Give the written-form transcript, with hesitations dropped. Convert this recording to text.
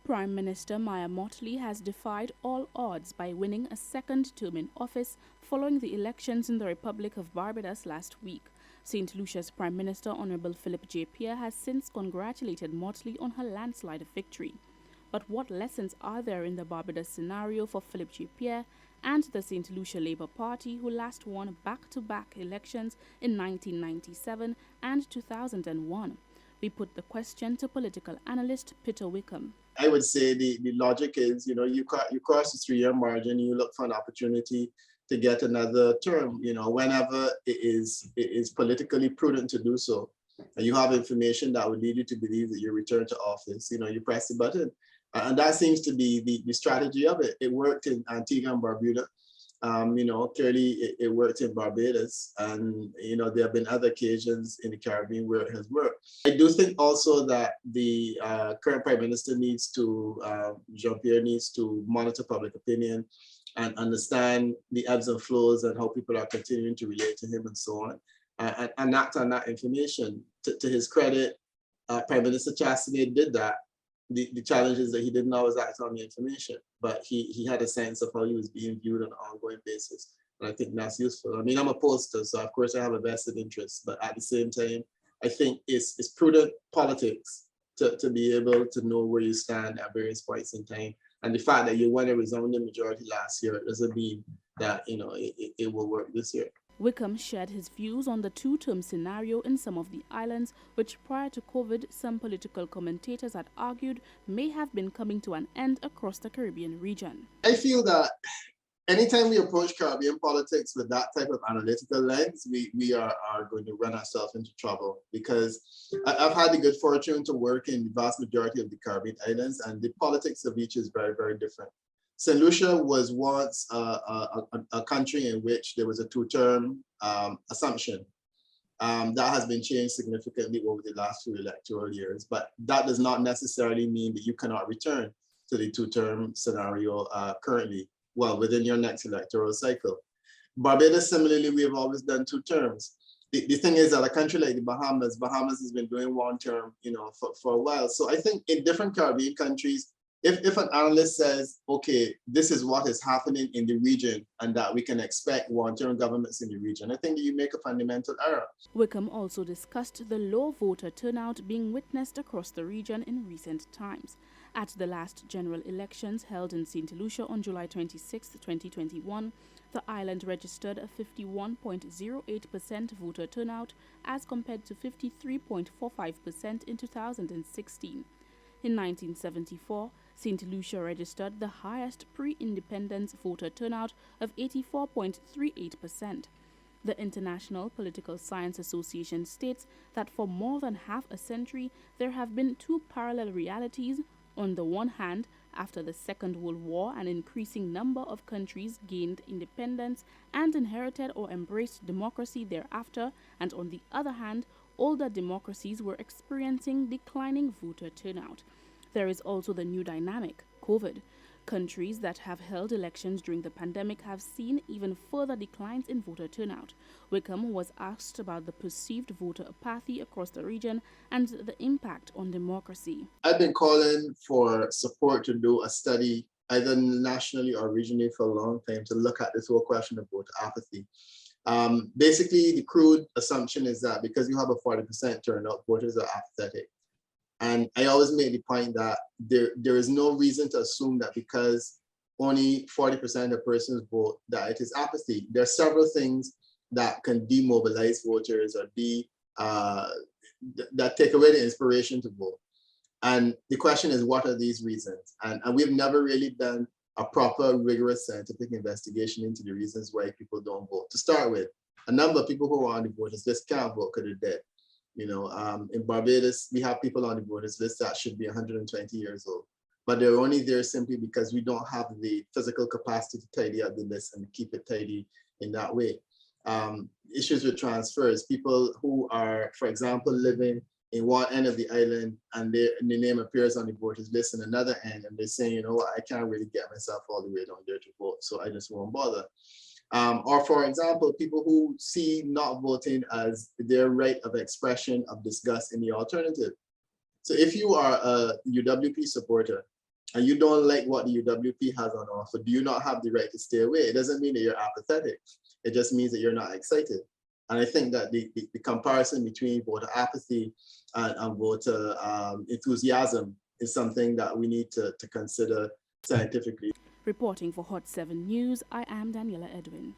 Prime Minister Mia Mottley has defied all odds by winning a second term in office following the elections in the Republic of Barbados last week. St. Lucia's Prime Minister Honorable Philip J. Pierre has since congratulated Mottley on her landslide victory. But what lessons are there in the Barbados scenario for Philip J. Pierre and the St. Lucia Labour Party, who last won back-to-back elections in 1997 and 2001? We put the question to political analyst Peter Wickham. I would say the logic is, you cross the 3-year margin, you look for an opportunity to get another term, whenever it is politically prudent to do so. And you have information that would lead you to believe that you return to office, you press the button. And that seems to be the strategy of it. It worked in Antigua and Barbuda. Clearly it worked in Barbados, and there have been other occasions in the Caribbean where it has worked. I do think also that the current Prime Minister needs to, Jean-Pierre needs to monitor public opinion and understand the ebbs and flows and how people are continuing to relate to him and so on, and act on that information. To his credit, Prime Minister Chastity did that. The challenge is that he didn't always act on the information, but he had a sense of how he was being viewed on an ongoing basis. And I think that's useful. I mean, I'm a pollster, so of course I have a vested interest, but at the same time, I think it's prudent politics to be able to know where you stand at various points in time. And the fact that you won a resounding majority last year doesn't mean that it will work this year. Wickham shared his views on the two-term scenario in some of the islands, which prior to COVID, some political commentators had argued may have been coming to an end across the Caribbean region. I feel that anytime we approach Caribbean politics with that type of analytical lens, we are going to run ourselves into trouble, because I've had the good fortune to work in the vast majority of the Caribbean islands, and the politics of each is very, very different. St. Lucia was once a country in which there was a two-term assumption. That has been changed significantly over the last few electoral years, but that does not necessarily mean that you cannot return to the two-term scenario currently, well, within your next electoral cycle. Barbados, similarly, we have always done two terms. The thing is that a country like the Bahamas has been doing one term, for a while. So I think in different Caribbean countries, if an analyst says, okay, this is what is happening in the region and that we can expect one-term governments in the region, I think that you make a fundamental error. Wickham also discussed the low voter turnout being witnessed across the region in recent times. At the last general elections held in St. Lucia on July 26, 2021, the island registered a 51.08% voter turnout as compared to 53.45% in 2016. In 1974, St. Lucia registered the highest pre-independence voter turnout of 84.38%. The International Political Science Association states that for more than half a century, there have been two parallel realities. On the one hand, after the Second World War, an increasing number of countries gained independence and inherited or embraced democracy thereafter, and on the other hand, older democracies were experiencing declining voter turnout. There is also the new dynamic, COVID. Countries that have held elections during the pandemic have seen even further declines in voter turnout. Wickham was asked about the perceived voter apathy across the region and the impact on democracy. I've been calling for support to do a study, either nationally or regionally, for a long time to look at this whole question of voter apathy. Basically, the crude assumption is that because you have a 40% turnout, voters are apathetic. And I always make the point that there is no reason to assume that because only 40% of persons vote, that it is apathy. There are several things that can demobilize voters or that take away the inspiration to vote. And the question is, what are these reasons? And we've never really done a proper, rigorous scientific investigation into the reasons why people don't vote. To start with, a number of people who are on the voters list can't vote because they're dead. In Barbados, we have people on the voters list that should be 120 years old, but they're only there simply because we don't have the physical capacity to tidy up the list and keep it tidy in that way. Issues with transfers, people who are, for example, living in one end of the island and their name appears on the voters list in another end, and they're saying, you know what, I can't really get myself all the way down there to vote, so I just won't bother. Or for example, people who see not voting as their right of expression of disgust in the alternative. So if you are a UWP supporter and you don't like what the UWP has on offer, do you not have the right to stay away? It doesn't mean that you're apathetic. It just means that you're not excited. And I think that the comparison between voter apathy and voter enthusiasm is something that we need to consider scientifically. Reporting for Hot 7 News, I am Daniela Edwin.